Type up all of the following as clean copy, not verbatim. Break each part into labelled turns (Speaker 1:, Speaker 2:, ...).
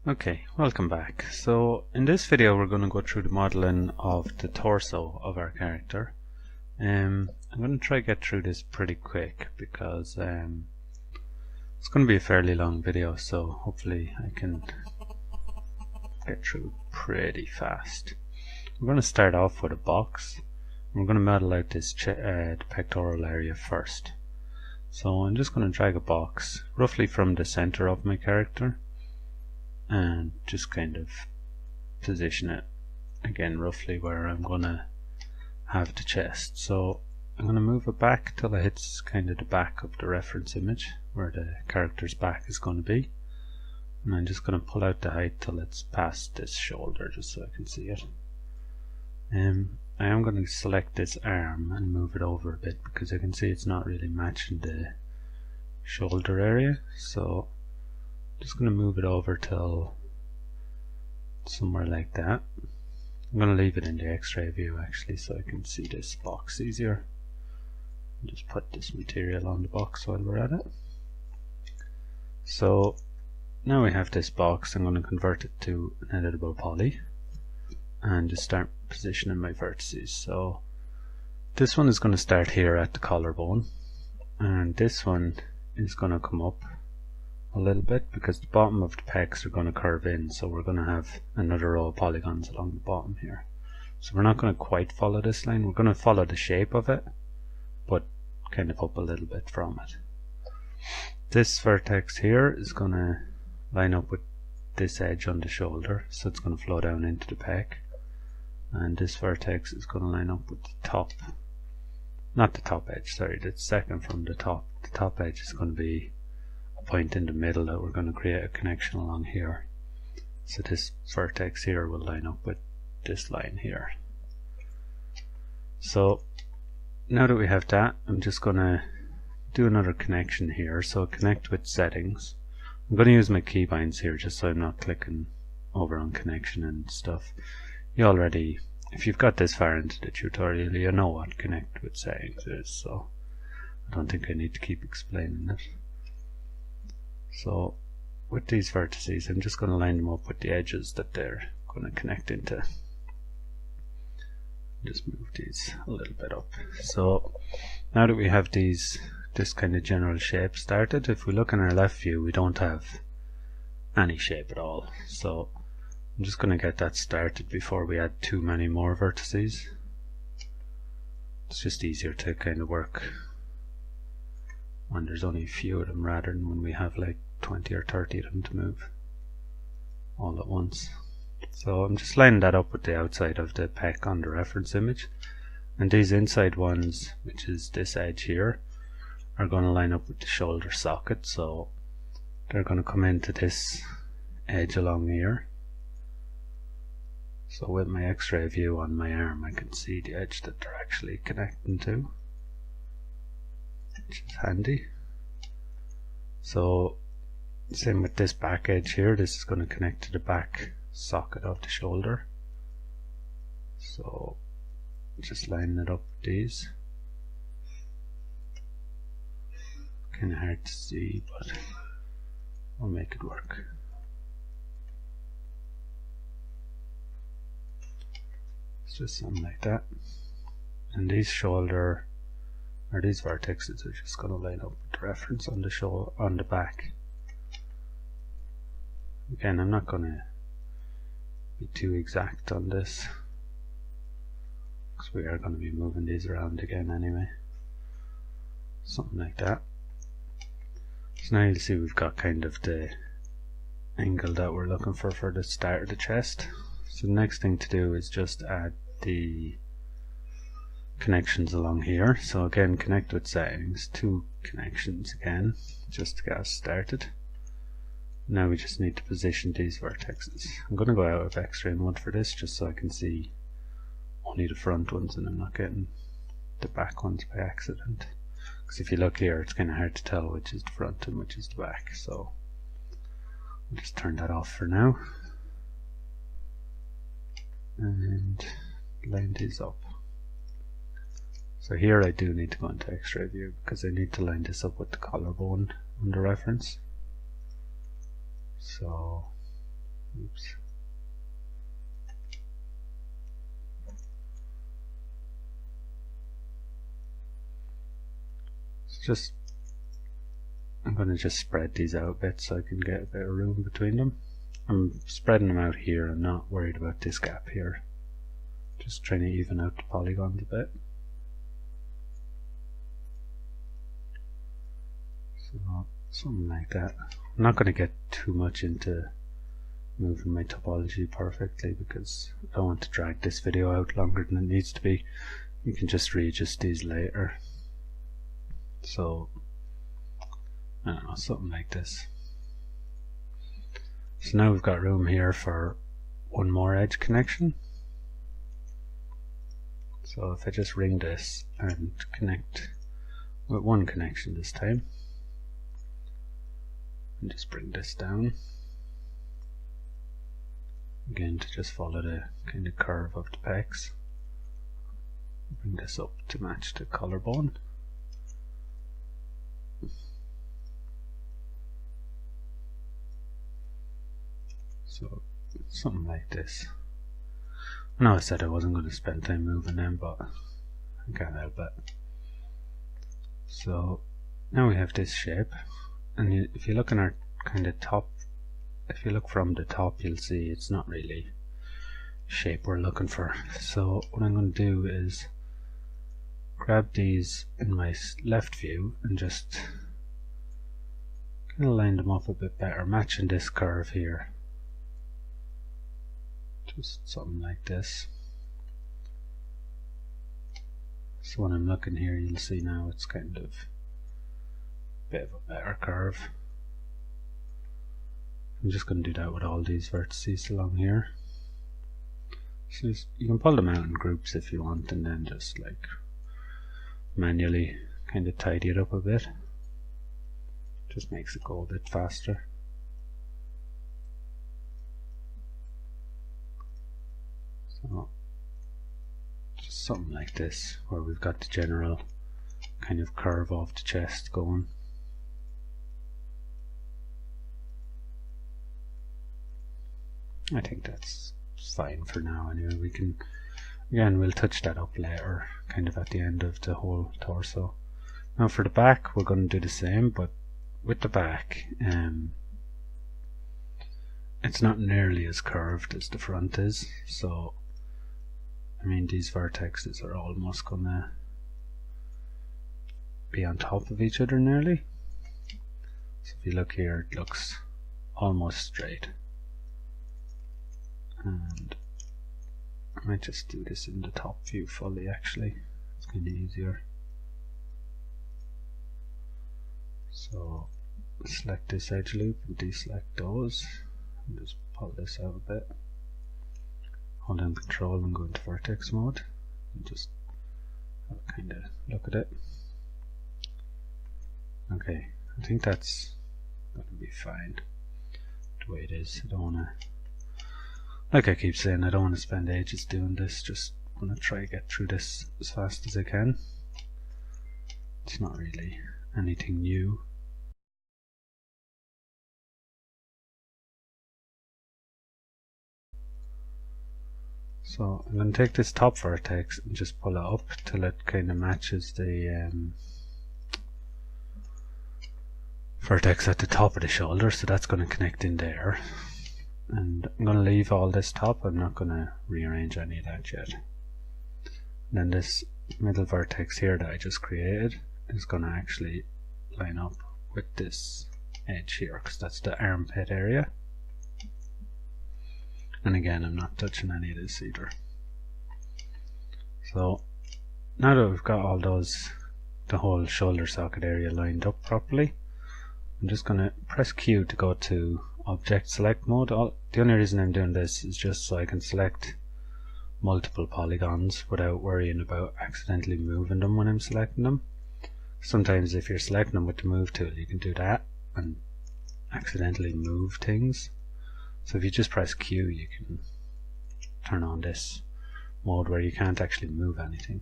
Speaker 1: Okay, welcome back. So in this video we're going to go through the modeling of the torso of our character. I'm going to try to get through this pretty quick because it's going to be a fairly long video, so hopefully I can get through pretty fast. We're going to start off with a box. We're going to model out this the pectoral area first. So I'm just going to drag a box roughly from the center of my character and just kind of position it again roughly where I'm gonna have the chest. So I'm gonna move it back till it hits kind of the back of the reference image where the character's back is going to be, and I'm just gonna pull out the height till it's past this shoulder just so I can see it. I am going to select this arm and move it over a bit because I can see it's not really matching the shoulder area, so just going to move it over till somewhere like that. I'm going to leave it in the X-ray view actually so I can see this box easier. Just put this material on the box while we're at it. So now we have this box. I'm going to convert it to an editable poly and just start positioning my vertices. So this one is going to start here at the collarbone, and this one is going to come up a little bit because the bottom of the pecs are going to curve in, so we're going to have another row of polygons along the bottom here. So we're not going to quite follow this line, we're going to follow the shape of it but kind of up a little bit from it. This vertex here is going to line up with this edge on the shoulder, so it's going to flow down into the pec, and this vertex is going to line up with the top, not the top edge, sorry, the second from the top. The top edge is going to be point in the middle that we're going to create a connection along here. So this vertex here will line up with this line here. So now that we have that, I'm just going to do another connection here. So connect with settings. I'm going to use my keybinds here just so I'm not clicking over on connection and stuff. You already, if you've got this far into the tutorial, you know what connect with settings is, so I don't think I need to keep explaining it. So with these vertices, I'm just going to line them up with the edges that they're going to connect into. Just move these a little bit up. So now that we have this kind of general shape started, if we look in our left view, we don't have any shape at all. So I'm just going to get that started before we add too many more vertices. It's just easier to kind of work when there's only a few of them rather than when we have like 20 or 30 of them to move all at once. So I'm just lining that up with the outside of the pec on the reference image, and these inside ones, which is this edge here, are going to line up with the shoulder socket, so they're going to come into this edge along here. So with my X-ray view on my arm, I can see the edge that they're actually connecting to, which is handy. So same with this back edge here, this is going to connect to the back socket of the shoulder. So just lining it up with these. Kind of hard to see, but I'll make it work. It's just something like that. And these shoulder, or these vertexes, are just going to line up with the reference on the shoulder, on the back. Again, I'm not going to be too exact on this because we are going to be moving these around again anyway. Something like that. So now you'll see we've got kind of the angle that we're looking for the start of the chest. So the next thing to do is just add the connections along here. So again, connect with settings, 2 connections again, just to get us started. Now we just need to position these vertexes. I'm going to go out of X-ray mode for this just so I can see only the front ones and I'm not getting the back ones by accident. Because if you look here, it's kind of hard to tell which is the front and which is the back. So I'll just turn that off for now and line these up. So here I do need to go into X-ray view because I need to line this up with the collarbone under reference. So, oops. I'm going to just spread these out a bit so I can get a bit of room between them. I'm spreading them out here. I'm not worried about this gap here. Just trying to even out the polygons a bit. So something like that. I'm not going to get too much into moving my topology perfectly because I don't want to drag this video out longer than it needs to be. You can just readjust these later. So I don't know, something like this. So now we've got room here for one more edge connection. So if I just ring this and connect with one connection this time, and just bring this down again to just follow the kind of curve of the pecs, bring this up to match the collarbone. So something like this. I know I said I wasn't going to spend time moving them, but I can't help it. So now we have this shape, and if you look in our kind of top, if you look from the top, you'll see it's not really shape we're looking for. So what I'm going to do is grab these in my left view and just kind of line them up a bit better, matching this curve here. Just something like this. So when I'm looking here, you'll see now it's kind of a bit of a better curve. I'm just going to do that with all these vertices along here. So you can pull them out in groups if you want, and then just like manually kind of tidy it up a bit. Just makes it go a bit faster. So just something like this, where we've got the general kind of curve of the chest going. I think that's fine for now anyway. We can, again, we'll touch that up later, kind of at the end of the whole torso. Now for the back, we're going to do the same, but with the back, it's not nearly as curved as the front is. So I mean, these vertexes are almost gonna be on top of each other nearly. So if you look here, it looks almost straight. And I might just do this in the top view fully actually. It's kind of easier. So select this edge loop and deselect those. And just pull this out a bit. Hold down Control and go into vertex mode and just have a kind of look at it. Okay, I think that's going to be fine the way it is. I don't want to, like I keep saying, I don't want to spend ages doing this. Just want to try to get through this as fast as I can. It's not really anything new. So I'm going to take this top vertex and just pull it up till it kind of matches the vertex at the top of the shoulder, so that's going to connect in there. And I'm going to leave all this top. I'm not going to rearrange any of that yet. And then this middle vertex here that I just created is going to actually line up with this edge here, because that's the armpit area. And again, I'm not touching any of this either. So now that we've got all those, the whole shoulder socket area lined up properly, I'm just going to press Q to go to object select mode. The only reason I'm doing this is just so I can select multiple polygons without worrying about accidentally moving them when I'm selecting them. Sometimes if you're selecting them with the move tool, you can do that and accidentally move things. So if you just press Q, you can turn on this mode where you can't actually move anything.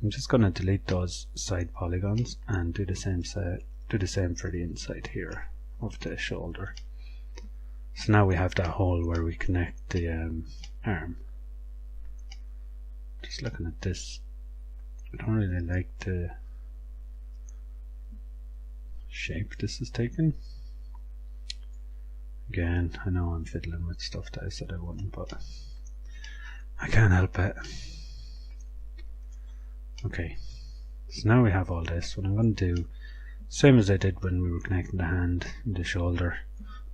Speaker 1: I'm just going to delete those side polygons and do the same for the inside here of the shoulder. So now we have that hole where we connect the arm. Just looking at this, I don't really like the shape this is taking. Again, I know I'm fiddling with stuff that I said I wouldn't, but I can't help it. Okay, so now we have all this. What I'm going to do, same as I did when we were connecting the hand and the shoulder,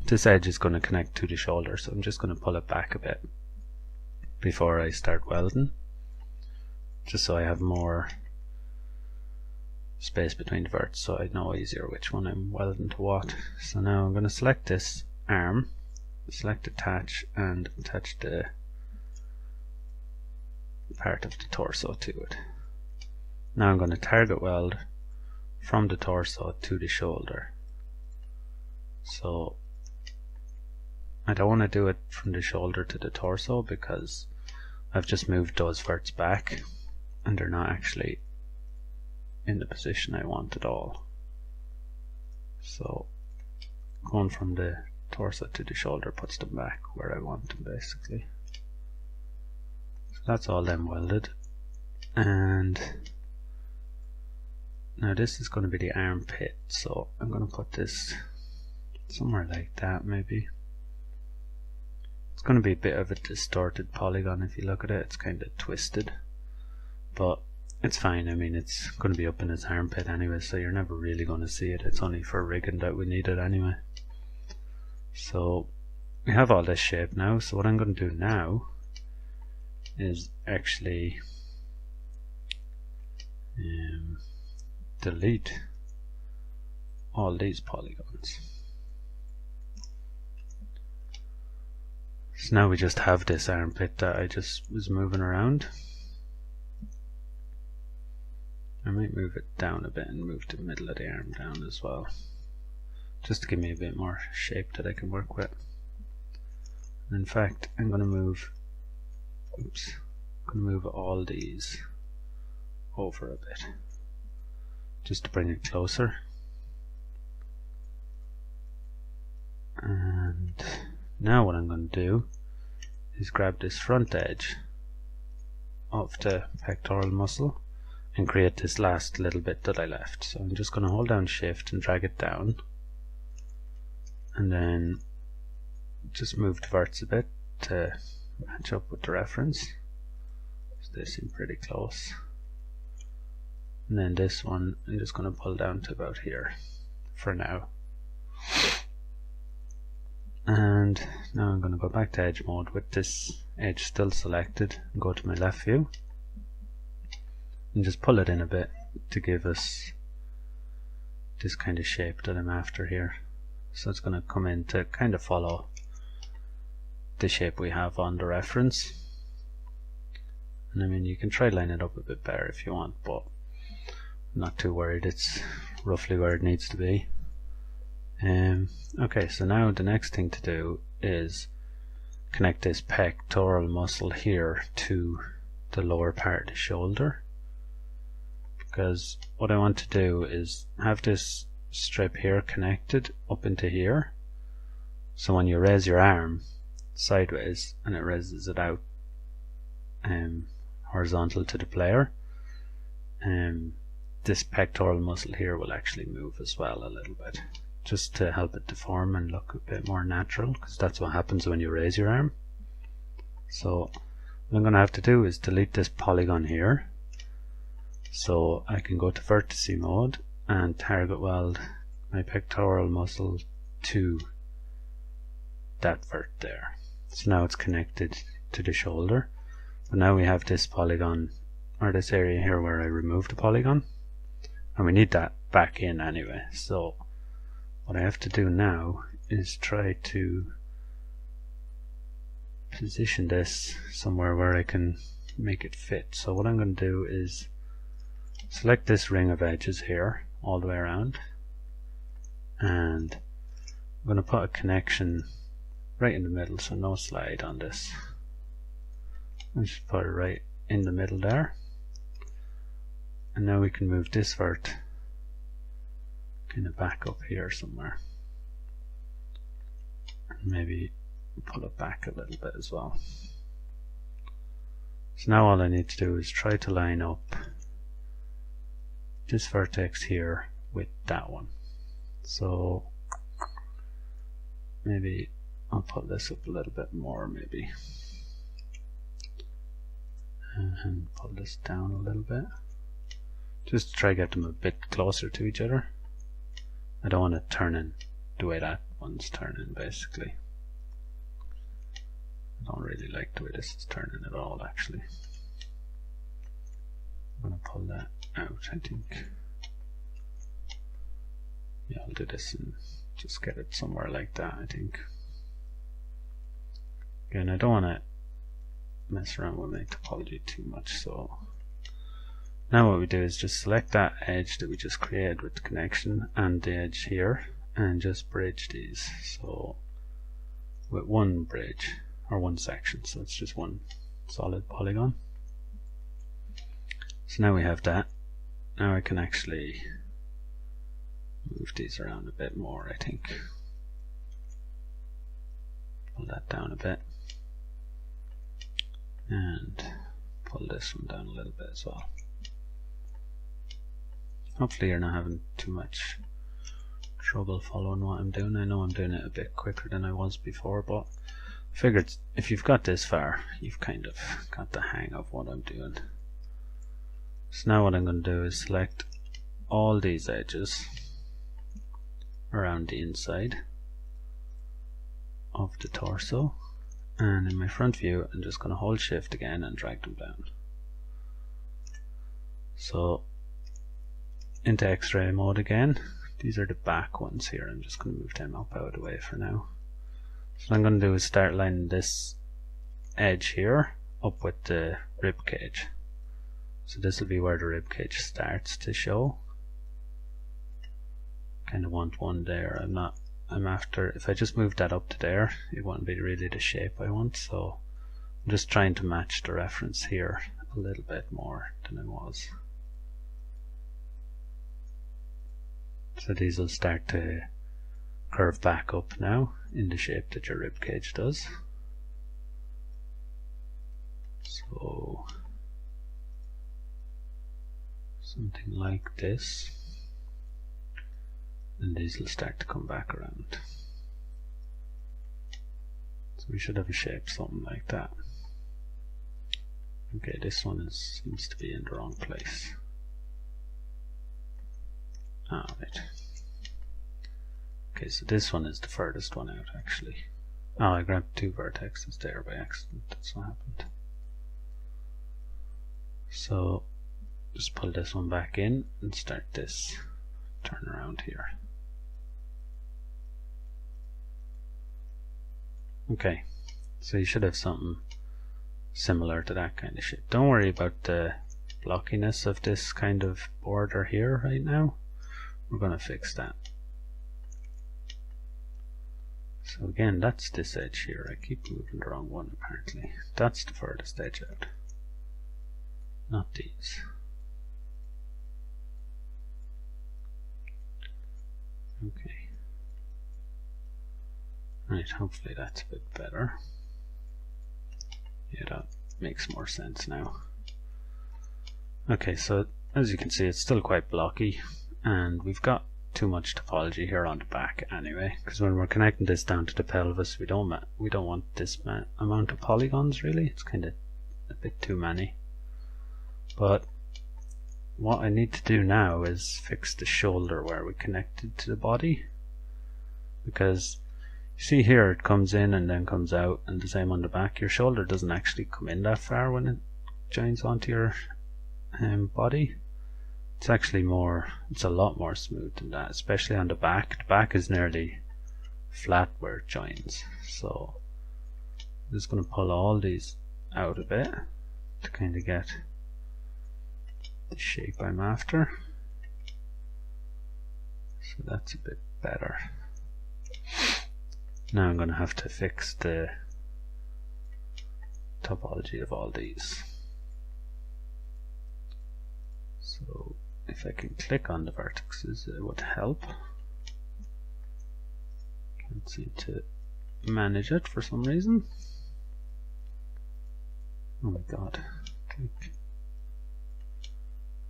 Speaker 1: this edge is going to connect to the shoulder, so I'm just going to pull it back a bit before I start welding, just so I have more space between the verts, so I know easier which one I'm welding to what. So now I'm going to select this arm, select attach, and attach the part of the torso to it. Now I'm going to target weld from the torso to the shoulder. So I don't want to do it from the shoulder to the torso because I've just moved those verts back and they're not actually in the position I want at all. So going from the torso to the shoulder puts them back where I want them, basically. So that's all them welded. And now this is going to be the armpit, so I'm going to put this somewhere like that maybe. It's going to be a bit of a distorted polygon if you look at it. It's kind of twisted, but it's fine. I mean, it's going to be up in his armpit anyway, so you're never really going to see it. It's only for rigging that we need it anyway. So we have all this shape now, so what I'm going to do now is actually delete all these polygons. So now we just have this armpit that I just was moving around. I might move it down a bit and move the middle of the arm down as well, just to give me a bit more shape that I can work with. And in fact, I'm going to move all these over a bit, just to bring it closer. And now what I'm going to do is grab this front edge of the pectoral muscle and create this last little bit that I left. So I'm just going to hold down shift and drag it down, and then just move the verts a bit to match up with the reference. So they seem pretty close. And then this one I'm just going to pull down to about here for now. And now I'm going to go back to edge mode with this edge still selected and go to my left view and just pull it in a bit to give us this kind of shape that I'm after here. So it's going to come in to kind of follow the shape we have on the reference. And I mean, you can try line it up a bit better if you want, but I'm not too worried. It's roughly where it needs to be. Okay, so now the next thing to do is connect this pectoral muscle here to the lower part of the shoulder, because what I want to do is have this strip here connected up into here, so when you raise your arm sideways and it raises it out horizontal to the player, this pectoral muscle here will actually move as well a little bit, just to help it deform and look a bit more natural, because that's what happens when you raise your arm. So what I'm going to have to do is delete this polygon here, so I can go to vertice mode and target weld my pectoral muscle to that vert there. So now it's connected to the shoulder, but now we have this polygon, or this area here where I removed the polygon, and we need that back in anyway. So what I have to do now is try to position this somewhere where I can make it fit. So what I'm going to do is select this ring of edges here all the way around, and I'm going to put a connection right in the middle, so no slide on this. I'll just put it right in the middle there, and now we can move this vert kind of back up here somewhere, and maybe pull it back a little bit as well. So now all I need to do is try to line up this vertex here with that one. So maybe I'll pull this up a little bit more, maybe, and pull this down a little bit, just to try to get them a bit closer to each other. I don't want to turn in the way that one's turning, basically. I don't really like the way this is turning at all, actually. I'm going to pull that out, I think. Yeah, I'll do this and just get it somewhere like that, I think. Again, I don't want to mess around with my topology too much, so now what we do is just select that edge that we just created with the connection and the edge here, and just bridge these. So with one bridge, or one section, so it's just one solid polygon. So now we have that. Now I can actually move these around a bit more, I think. Pull that down a bit, and pull this one down a little bit as well. Hopefully you're not having too much trouble following what I'm doing. I know I'm doing it a bit quicker than I was before, but I figured if you've got this far, you've kind of got the hang of what I'm doing. So now what I'm going to do is select all these edges around the inside of the torso, and in my front view I'm just going to hold shift again and drag them down. So into X-ray mode again. These are the back ones here. I'm just going to move them up out of the way for now. So what I'm going to do is start lining this edge here up with the rib cage. So this will be where the rib cage starts to show. Kind of want one there. I'm after, if I just move that up to there, it won't be really the shape I want, so I'm just trying to match the reference here a little bit more than it was. So these will start to curve back up now in the shape that your rib cage does. So something like this, and these will start to come back around. So we should have a shape something like that. Okay, this one seems to be in the wrong place. Right. Okay, so this one is the furthest one out actually. Oh, I grabbed two vertexes there by accident, that's what happened. So just pull this one back in and start this turn around here. Okay, so you should have something similar to that kind of shape. Don't worry about the blockiness of this kind of border here right now. We're going to fix that. So again, that's this edge here. I keep moving the wrong one apparently. That's the furthest edge out, not these. Okay. Right, hopefully that's a bit better. Yeah, that makes more sense now. Okay, so as you can see, it's still quite blocky, and we've got too much topology here on the back anyway, because when we're connecting this down to the pelvis, we don't want this amount of polygons really. It's kind of a bit too many. But what I need to do now is fix the shoulder where we connected to the body, because you see here it comes in and then comes out, and the same on the back. Your shoulder doesn't actually come in that far when it joins onto your body. It's actually it's a lot more smooth than that, especially on the back. The back is nearly flat where it joins. So I'm just going to pull all these out a bit to kind of get the shape I'm after. So that's a bit better. Now I'm going to have to fix the topology of all these. So if I can click on the vertices, it would help. Can't seem to manage it for some reason. Oh my god. Click.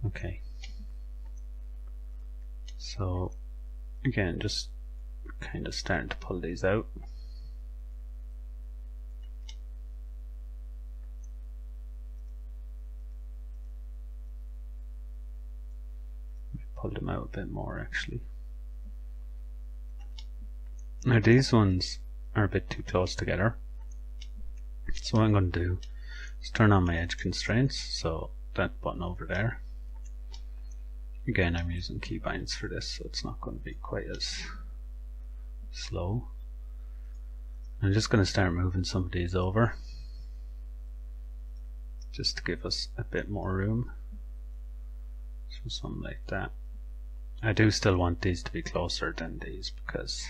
Speaker 1: Okay. So again, just kind of starting to pull these out. Pull them out a bit more actually. Now these ones are a bit too close together, so what I'm going to do is turn on my edge constraints, so that button over there. Again, I'm using keybinds for this, so it's not going to be quite as slow. I'm just going to start moving some of these over just to give us a bit more room. So something like that. I do still want these to be closer than these because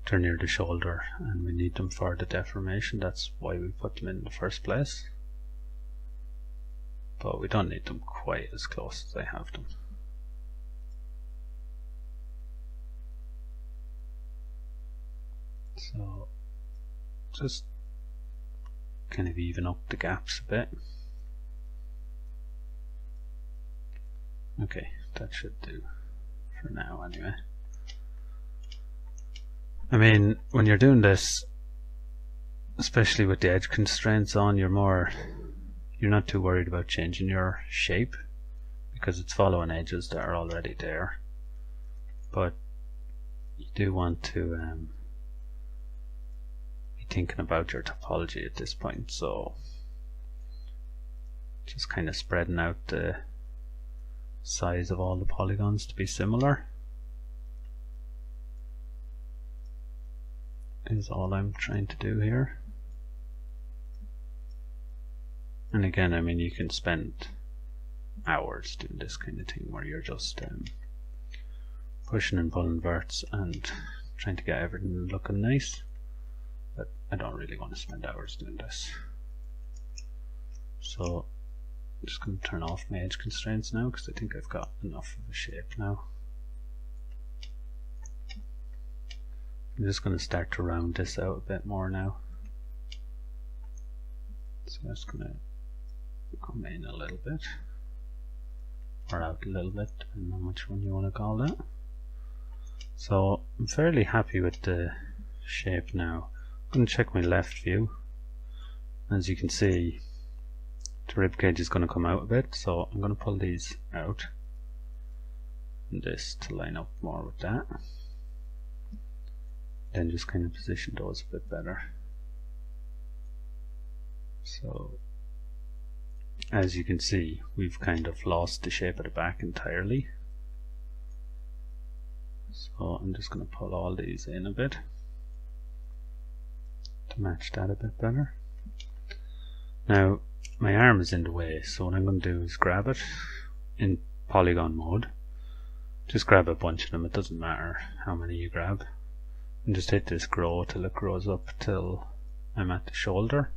Speaker 1: they're near the shoulder and we need them for the deformation. That's why we put them in the first place. But we don't need them quite as close as I have them. So just kind of even up the gaps a bit. Okay, that should do for now anyway. I mean, when you're doing this, especially with the edge constraints on, you're not too worried about changing your shape because it's following edges that are already there. But you do want to be thinking about your topology at this point, so just kind of spreading out the size of all the polygons to be similar is all I'm trying to do here. And again, I mean, you can spend hours doing this kind of thing where you're just pushing and pulling verts and trying to get everything looking nice, but I don't really want to spend hours doing this. So I'm just going to turn off my edge constraints now because I think I've got enough of a shape now. I'm just going to start to round this out a bit more now. So I'm just going to come in a little bit, or out a little bit, depending on which one you want to call that. So I'm fairly happy with the shape now. I'm going to check my left view. As you can see, the ribcage is going to come out a bit, so I'm going to pull these out and this to line up more with that. Then just kind of position those a bit better. So as you can see, we've kind of lost the shape of the back entirely. So I'm just going to pull all these in a bit to match that a bit better. Now my arm is in the way, so what I'm going to do is grab it in polygon mode. Just grab a bunch of them, it doesn't matter how many you grab. And just hit this grow till it grows up till I'm at the shoulder.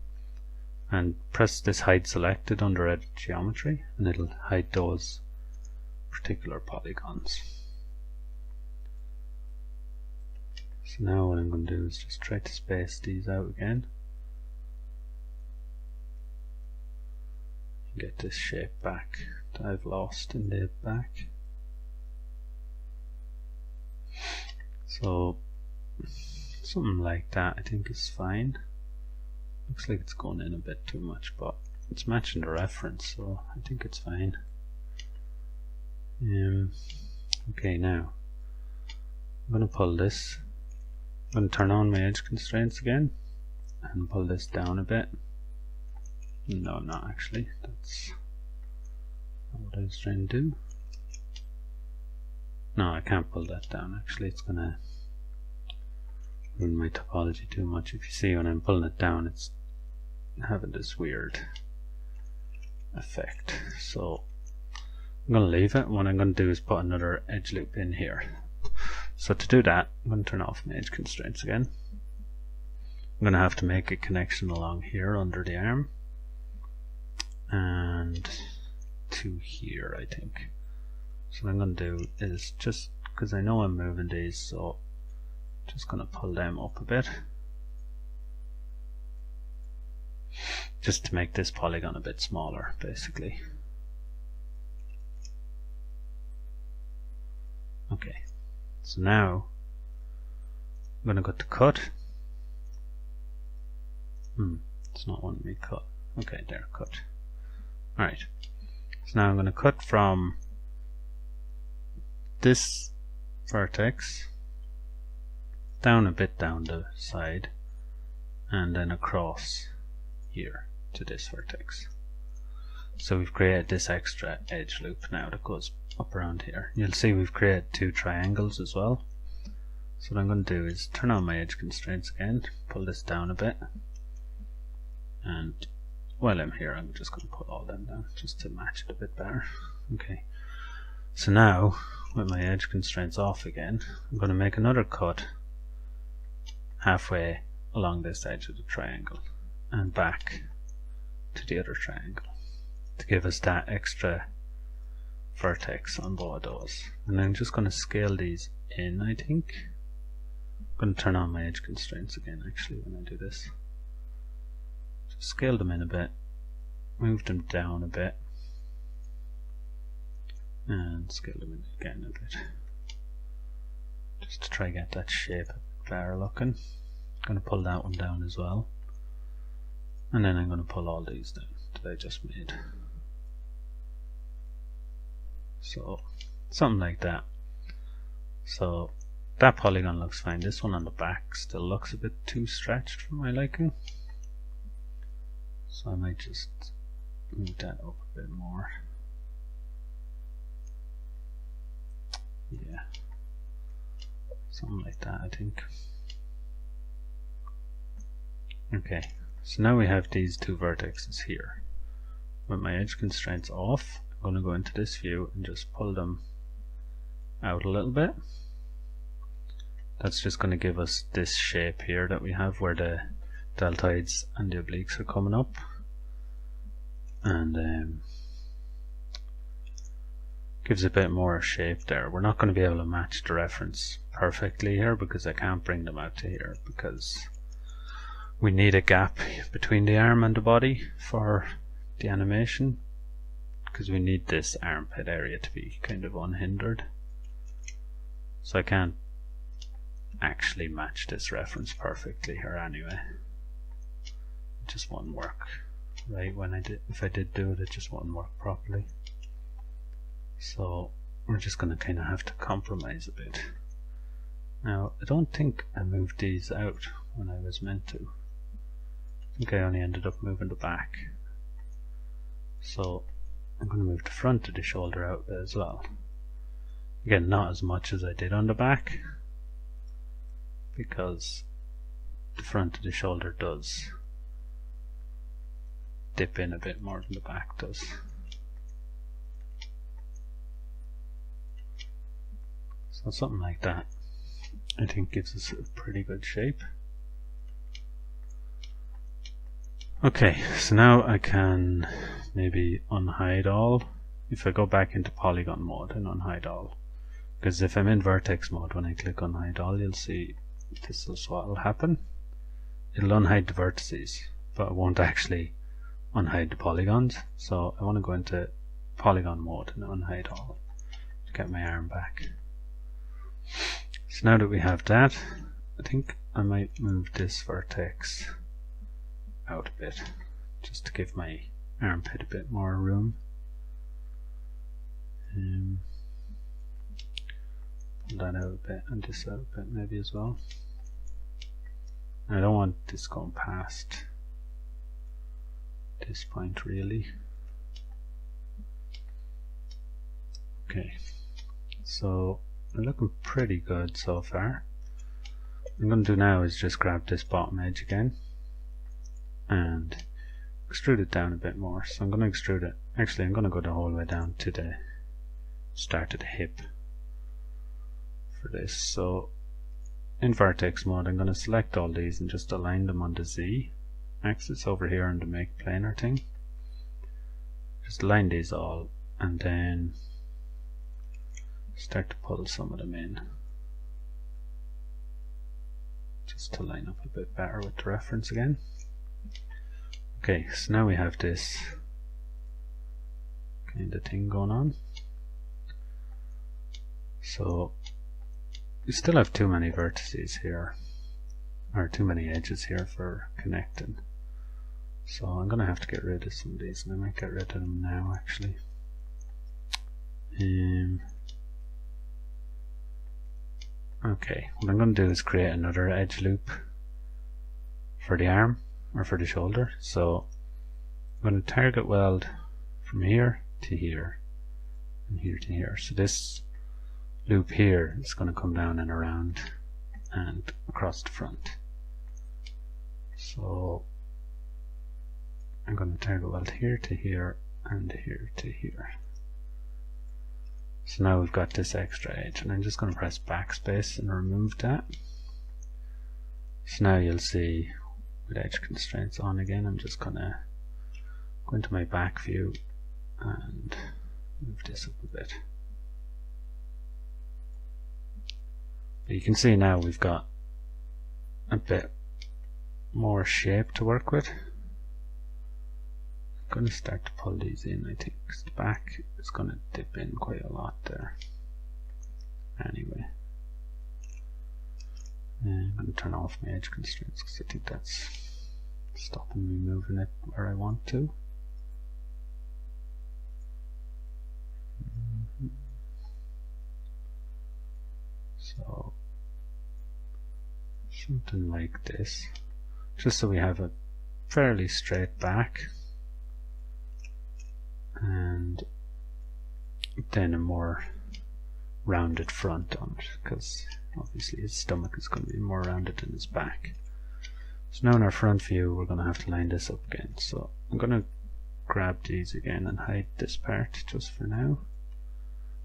Speaker 1: And press this hide selected under edit geometry and it'll hide those particular polygons. So now what I'm going to do is just try to space these out again. Get this shape back that I've lost in the back. So something like that I think is fine. Looks like it's going in a bit too much, but it's matching the reference, so I think it's fine. Okay, now I'm going to pull this. I'm going to turn on my edge constraints again and pull this down a bit. No, not actually. That's not what I was trying to do. No, I can't pull that down. Actually, it's going to ruin my topology too much. If you see when I'm pulling it down, it's having this weird effect. So I'm going to leave it. What I'm going to do is put another edge loop in here. So to do that, I'm going to turn off my edge constraints again. I'm going to have to make a connection along here under the arm and to here, I think. So what I'm going to do is, just because I know I'm moving these, so just going to pull them up a bit, just to make this polygon a bit smaller basically. Okay, so now I'm going to go to cut. It's not wanting me to cut. Okay, there, cut. Alright, so now I'm going to cut from this vertex down a bit down the side and then across here to this vertex. So we've created this extra edge loop now that goes up around here. You'll see we've created two triangles as well. So what I'm going to do is turn on my edge constraints again, pull this down a bit, and while I'm here I'm just going to put all them down just to match it a bit better. Okay, so now with my edge constraints off again, I'm going to make another cut halfway along this edge of the triangle and back to the other triangle to give us that extra vertex on both of those. And I'm just going to scale these in, I think. I'm going to turn on my edge constraints again actually when I do this. Just scale them in a bit, move them down a bit, and scale them in again a bit, just to try to get that shape a bit better looking. I'm going to pull that one down as well, and then I'm going to pull all these down that I just made. So something like that. So that polygon looks fine. This one on the back still looks a bit too stretched for my liking, so I might just move that up a bit more. Yeah, something like that I think. Okay, so now we have these two vertexes here. With my edge constraints off, I'm going to go into this view and just pull them out a little bit. That's just going to give us this shape here that we have where the deltoids and the obliques are coming up, and gives a bit more shape there. We're not going to be able to match the reference perfectly here because I can't bring them out to here because we need a gap between the arm and the body for the animation, because we need this armpit area to be kind of unhindered. So I can't actually match this reference perfectly here anyway. It just won't work. Right, when if I did do it, it just won't work properly. So we're just going to kind of have to compromise a bit. Now I don't think I moved these out when I was meant to. I think I only ended up moving the back. So I'm going to move the front of the shoulder out there as well. Again, not as much as I did on the back, because the front of the shoulder does dip in a bit more than the back does. So something like that I think gives us a pretty good shape. Okay, so now I can maybe unhide all. If I go back into polygon mode and unhide all, because if I'm in vertex mode, when I click unhide all, you'll see this is what will happen. It'll unhide the vertices, but it won't actually unhide the polygons. So I want to go into polygon mode and unhide all to get my arm back. So now that we have that, I think I might move this vertex out a bit just to give my armpit a bit more room. Pull that out a bit and this out a bit maybe as well. I don't want this going past this point really. Okay, so we're looking pretty good so far. What I'm going to do now is just grab this bottom edge again and extrude it down a bit more. So I'm going to extrude it, actually I'm going to go the whole way down to the start of the hip for this. So in vertex mode I'm going to select all these and just align them on the Z axis over here on the make planar thing. Just align these all, and then start to pull some of them in, just to line up a bit better with the reference again. Okay, so now we have this kind of thing going on. So we still have too many vertices here, or too many edges here for connecting. So I'm going to have to get rid of some of these, and I might get rid of them now actually. Okay, what I'm going to do is create another edge loop for the arm, or for the shoulder. So I'm going to target weld from here to here, and here to here. So this loop here is going to come down and around and across the front. So I'm going to target weld here to here and here to here. So now we've got this extra edge, and I'm just going to press backspace and remove that. So now you'll see with edge constraints on again, I'm just going to go into my back view and move this up a bit. But you can see now we've got a bit more shape to work with. I'm going to start to pull these in, I think, because the back is going to dip in quite a lot there. Anyway, I'm going to turn off my edge constraints because I think that's stopping me moving it where I want to. So something like this, just so we have a fairly straight back and then a more rounded front on it, because obviously his stomach is going to be more rounded than his back. So now in our front view we're going to have to line this up again. So I'm going to grab these again and hide this part just for now,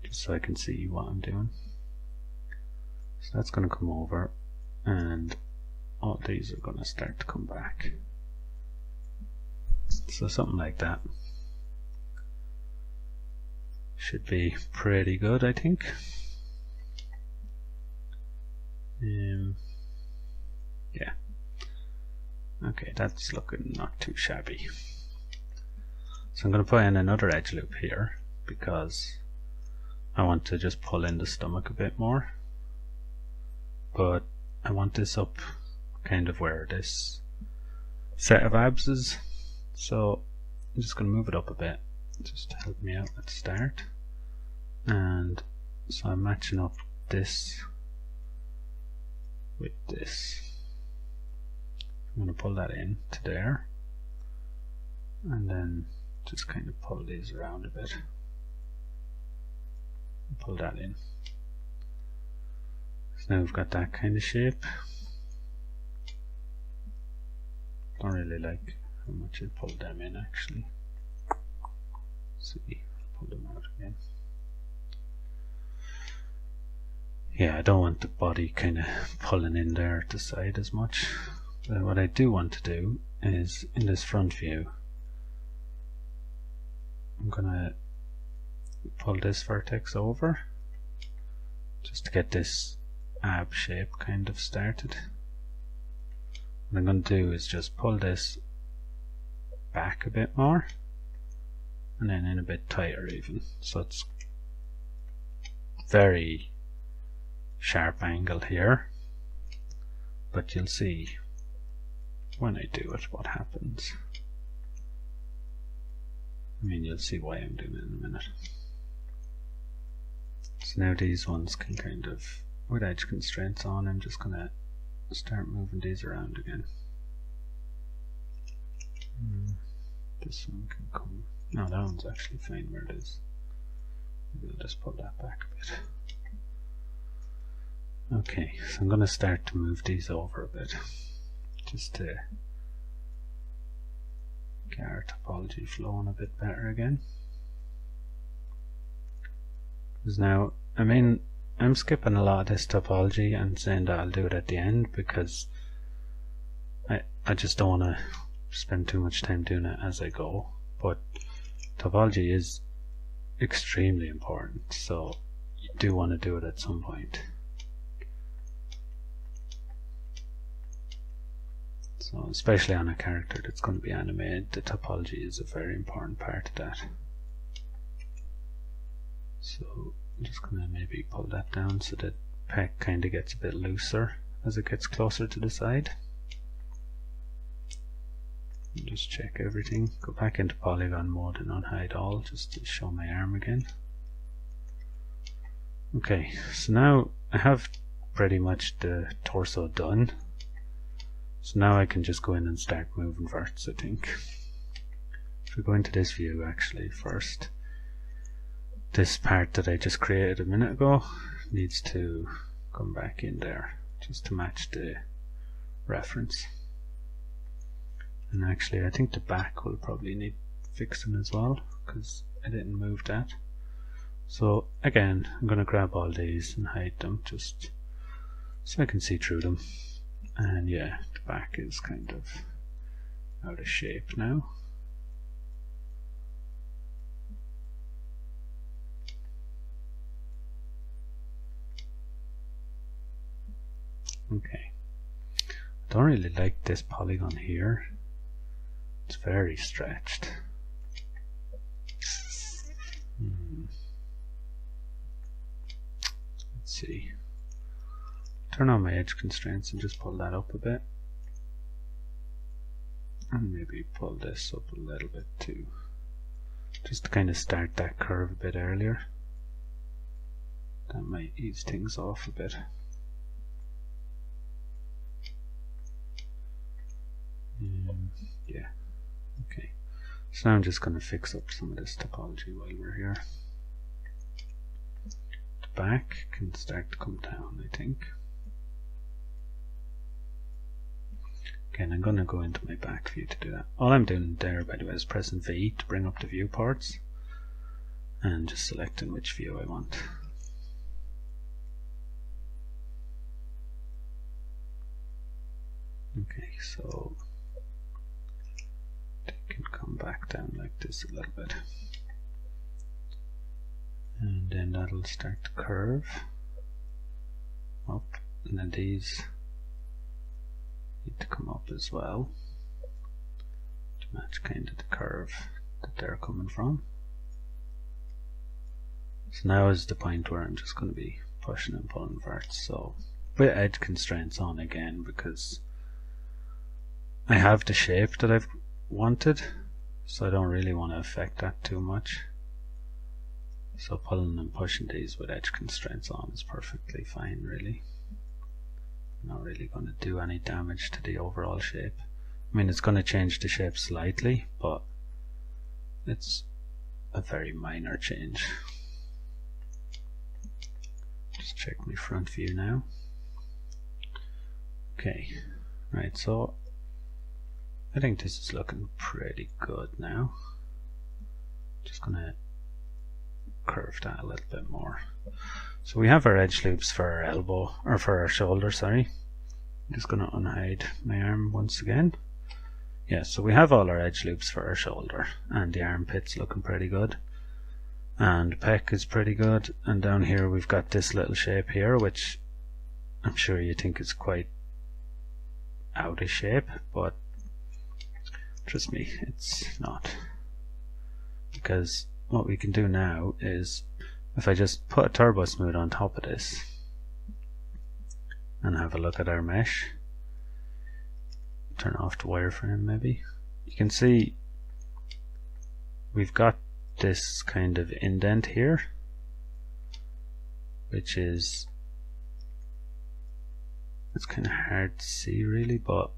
Speaker 1: just so I can see what I'm doing. So that's going to come over, and all these are going to start to come back. So something like that should be pretty good, I think. Yeah. Okay, that's looking not too shabby. So I'm going to put in another edge loop here because I want to just pull in the stomach a bit more. But I want this up kind of where this set of abs is. So I'm just going to move it up a bit just to help me out at the start. And so I'm matching up this with this. I'm going to pull that in to there, and then just kind of pull these around a bit. Pull that in. So now we've got that kind of shape. Don't really like how much I pulled them in actually. See, pull them out again. Yeah, I don't want the body kind of pulling in there at the side as much. But what I do want to do is in this front view, I'm gonna pull this vertex over just to get this ab shape kind of started. What I'm going to do is just pull this back a bit more and then in a bit tighter even, so it's very sharp angle here, but you'll see when I do it what happens. I mean, you'll see why I'm doing it in a minute. So now these ones can kind of, with edge constraints on, I'm just going to start moving these around again. This one can come, no, that one's actually fine where it is. Maybe I'll just pull that back a bit. Okay, so I'm going to start to move these over a bit, just to get our topology flowing a bit better again. Because now, I mean, I'm skipping a lot of this topology and saying that I'll do it at the end because I just don't want to spend too much time doing it as I go. But topology is extremely important, so do want to do it at some point. So especially on a character that's going to be animated, the topology is a very important part of that. So I'm just going to maybe pull that down so that Peck kind of gets a bit looser as it gets closer to the side. And just check everything. Go back into polygon mode and unhide all just to show my arm again. Okay, so now I have pretty much the torso done. So now I can just go in and start moving verts, I think. If we go into this view actually first, this part that I just created a minute ago needs to come back in there just to match the reference. And actually I think the back will probably need fixing as well because I didn't move that. So again, I'm going to grab all these and hide them just so I can see through them. And yeah, the back is kind of out of shape now. Okay, I don't really like this polygon here. It's very stretched. Let's see. Turn on my edge constraints and just pull that up a bit. And maybe pull this up a little bit too. Just to kind of start that curve a bit earlier. That might ease things off a bit. Yeah. Okay. So now I'm just going to fix up some of this topology while we're here. The back can start to come down, I think. Again, I'm going to go into my back view to do that. All I'm doing there, by the way, is pressing V to bring up the viewports and just selecting which view I want. Okay, so I can come back down like this a little bit. And then that'll start to curve up, and then these need to come up as well to match kind of the curve that they're coming from. So now is the point where I'm just going to be pushing and pulling verts. So with edge constraints on again, because I have the shape that I've wanted, so I don't really want to affect that too much. So pulling and pushing these with edge constraints on is perfectly fine, really. Not really going to do any damage to the overall shape. I mean, it's going to change the shape slightly, but it's a very minor change. Just check my front view now. Okay, right, so I think this is looking pretty good now. Just going to curve that a little bit more. So we have our edge loops for our elbow, or for our shoulder, sorry. I'm just going to unhide my arm once again. Yeah, so we have all our edge loops for our shoulder, and the armpit's looking pretty good. And pec is pretty good, and down here we've got this little shape here, which I'm sure you think is quite out of shape, but trust me, it's not. Because what we can do now is, if I just put a turbo smooth on top of this and have a look at our mesh, turn off the wireframe maybe, you can see we've got this kind of indent here, which is, it's kind of hard to see really, but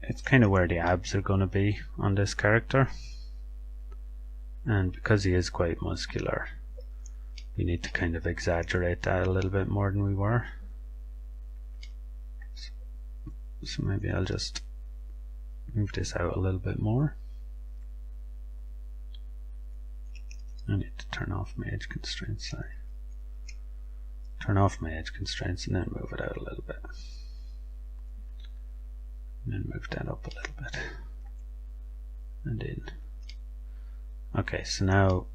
Speaker 1: it's kind of where the abs are going to be on this character. And because he is quite muscular, we need to kind of exaggerate that a little bit more than we were. So maybe I'll just move this out a little bit more. I need to turn off my edge constraints, sorry. Turn off my edge constraints and then move it out a little bit. And then move that up a little bit. And in. Okay, so now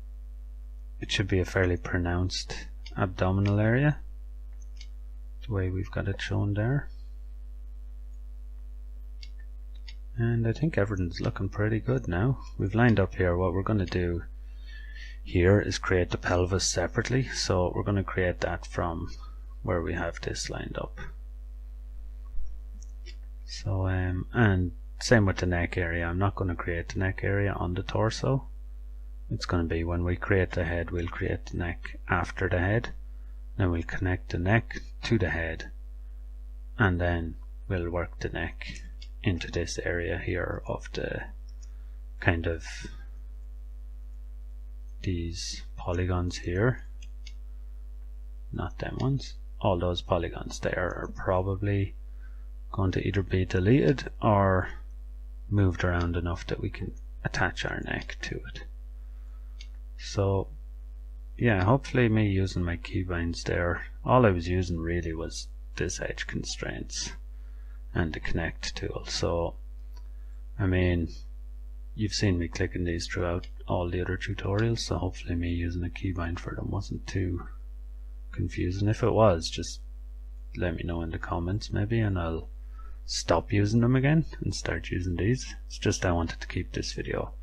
Speaker 1: it should be a fairly pronounced abdominal area, the way we've got it shown there. And I think everything's looking pretty good now. We've lined up here. What we're going to do here is create the pelvis separately, so we're going to create that from where we have this lined up. So and same with the neck area. I'm not going to create the neck area on the torso. It's going to be when we create the head, we'll create the neck after the head, then we'll connect the neck to the head, and then we'll work the neck into this area here of the kind of these polygons here, not them ones. All those polygons there are probably going to either be deleted or moved around enough that we can attach our neck to it. So yeah, hopefully me using my keybinds there, all I was using really was this edge constraints and the connect tool. So I mean, you've seen me clicking these throughout all the other tutorials, so hopefully me using a keybind for them wasn't too confusing. If it was, just let me know in the comments maybe, and I'll stop using them again and start using these. It's just I wanted to keep this video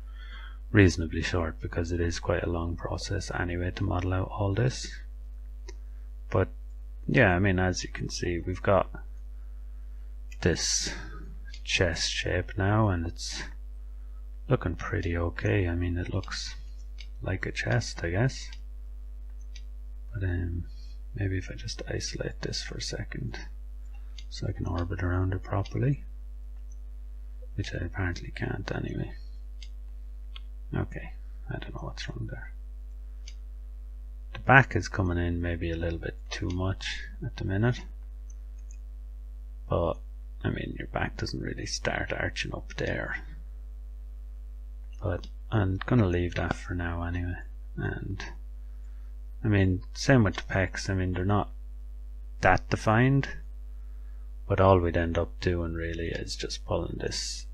Speaker 1: reasonably short because it is quite a long process anyway to model out all this. But yeah, I mean, as you can see, we've got this chest shape now, and it's looking pretty okay. I mean, it looks like a chest, I guess. But maybe if I just isolate this for a second so I can orbit around it properly, which I apparently can't anyway. Okay, I don't know what's wrong there. The back is coming in maybe a little bit too much at the minute, but I mean, your back doesn't really start arching up there. But I'm gonna leave that for now anyway. And I mean, same with the pecs. I mean, they're not that defined, but all we'd end up doing really is just pulling this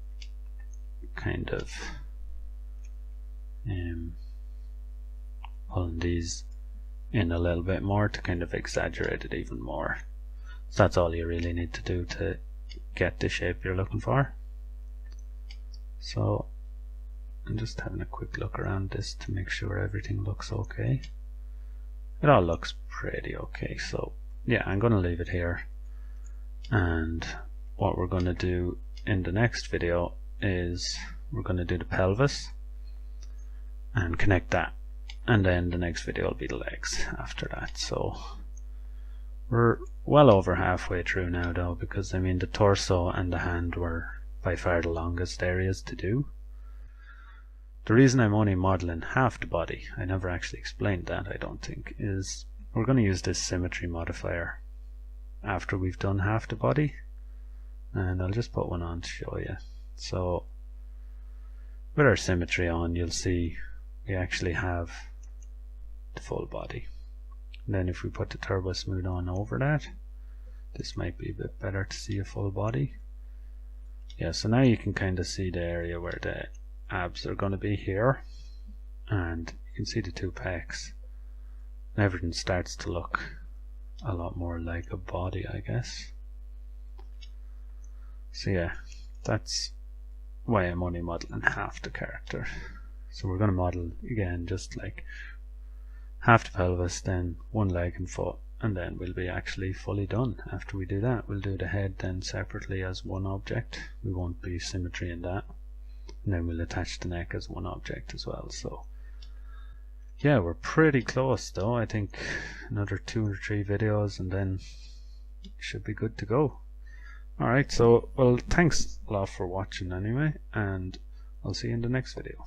Speaker 1: kind of pulling these in a little bit more to kind of exaggerate it even more. So that's all you really need to do to get the shape you're looking for. So I'm just having a quick look around this to make sure everything looks okay. It all looks pretty okay, so yeah, I'm going to leave it here. And what we're going to do in the next video is we're going to do the pelvis and connect that, and then the next video will be the legs after that. So we're well over halfway through now though, because I mean the torso and the hand were by far the longest areas to do. The reason I'm only modeling half the body, I never actually explained that I don't think, is we're going to use this symmetry modifier after we've done half the body, and I'll just put one on to show you. So with our symmetry on, you'll see we actually have the full body. And then if we put the turbo smooth on over that, this might be a bit better to see a full body. Yeah, so now you can kind of see the area where the abs are going to be here, and you can see the two pecs, and everything starts to look a lot more like a body, I guess. So yeah, that's why I'm only modeling half the character. So we're going to model again just like half the pelvis, then one leg and foot, and then we'll be actually fully done. After we do that, we'll do the head then separately as one object. We won't be symmetry in that, and then we'll attach the neck as one object as well. So yeah, we're pretty close though. I think another 2 or 3 videos and then should be good to go. Alright, so well, thanks a lot for watching anyway, and I'll see you in the next video.